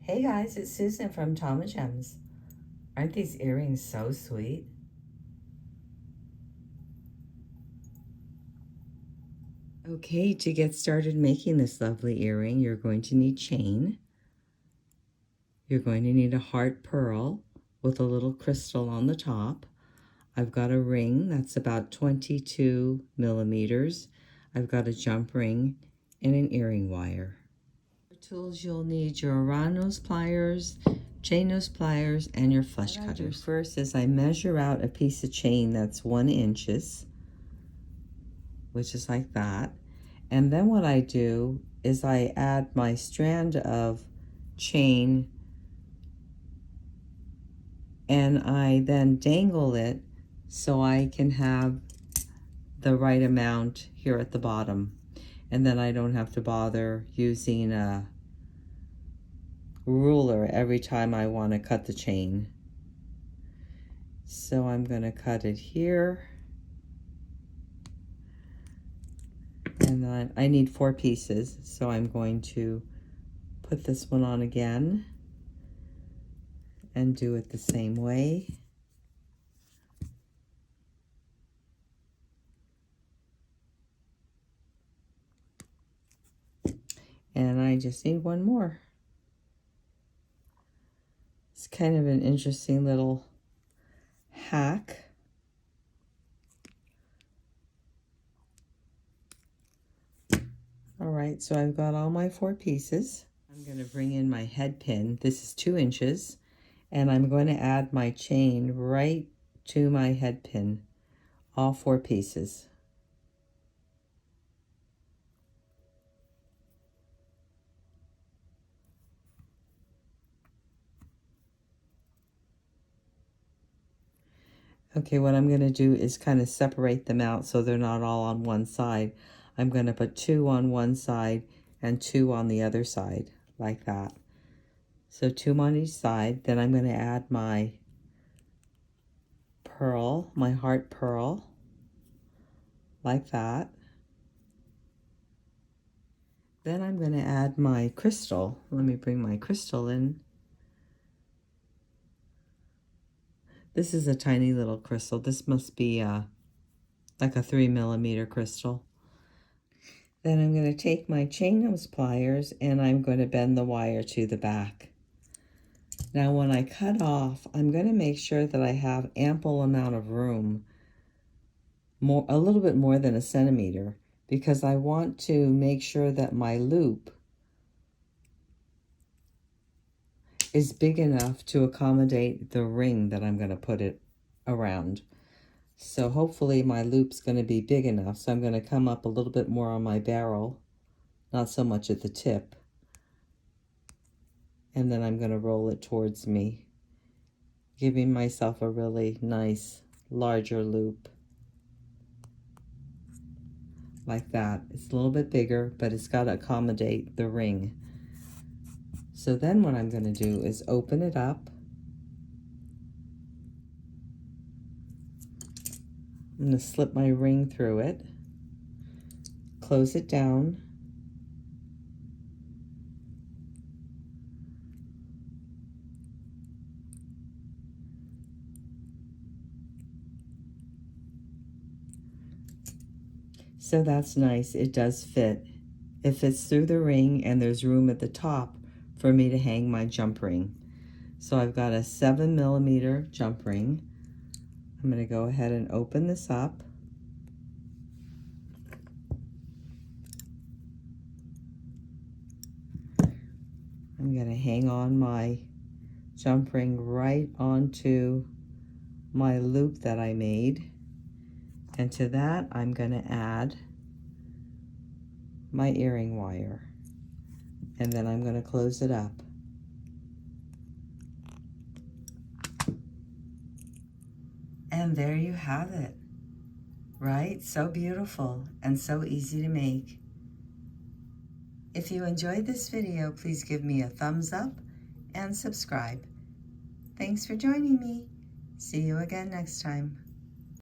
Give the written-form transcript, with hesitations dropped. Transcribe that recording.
Hey guys, it's Susan from Tom and Gems. Aren't these earrings so sweet? Okay, to get started making this lovely earring, you're going to need chain. You're going to need a heart pearl with a little crystal on the top. I've got a ring that's about 22 millimeters. I've got a jump ring and an earring wire. For tools, you'll need your round nose pliers, chain nose pliers, and your flesh cutters. What I do first is I measure out a piece of chain that's 1 inch, which is like that. And then what I do is I add my strand of chain and I then dangle it so I can have the right amount here at the bottom. And then I don't have to bother using a ruler every time I want to cut the chain. So I'm going to cut it here. And then I need 4 pieces, so I'm going to put this one on again and do it the same way. And I just need 1 more. It's kind of an interesting little hack. All right, so I've got all my 4 pieces. I'm going to bring in my head pin. This is 2 inches, and I'm going to add my chain right to my head pin, all 4 pieces. Okay, what I'm going to do is kind of separate them out so they're not all on one side. I'm going to put 2 on one side and 2 on the other side, like that. So 2 on each side. Then I'm going to add my pearl, my heart pearl, like that. Then I'm going to add my crystal. Let me bring my crystal in. This is a tiny little crystal. This must be like a 3 millimeter crystal. Then I'm going to take my chain nose pliers and I'm going to bend the wire to the back. Now when I cut off, I'm going to make sure that I have ample amount of room, a little bit more than 1 centimeter, because I want to make sure that my loop is big enough to accommodate the ring that I'm going to put it around. So hopefully my loop's going to be big enough. So I'm going to come up a little bit more on my barrel, not so much at the tip. And then I'm going to roll it towards me, giving myself a really nice larger loop. Like that. It's a little bit bigger, but it's got to accommodate the ring. So then what I'm going to do is open it up. I'm going to slip my ring through it, close it down, so that's nice. It does fit. It fits through the ring and there's room at the top for me to hang my jump ring. So I've got a 7 millimeter jump ring. I'm going to go ahead and open this up. I'm going to hang on my jump ring right onto my loop that I made. And to that, I'm going to add my earring wire. And then I'm going to close it up. And there you have it. Right? So beautiful and so easy to make. If you enjoyed this video, please give me a thumbs up and subscribe. Thanks for joining me. See you again next time.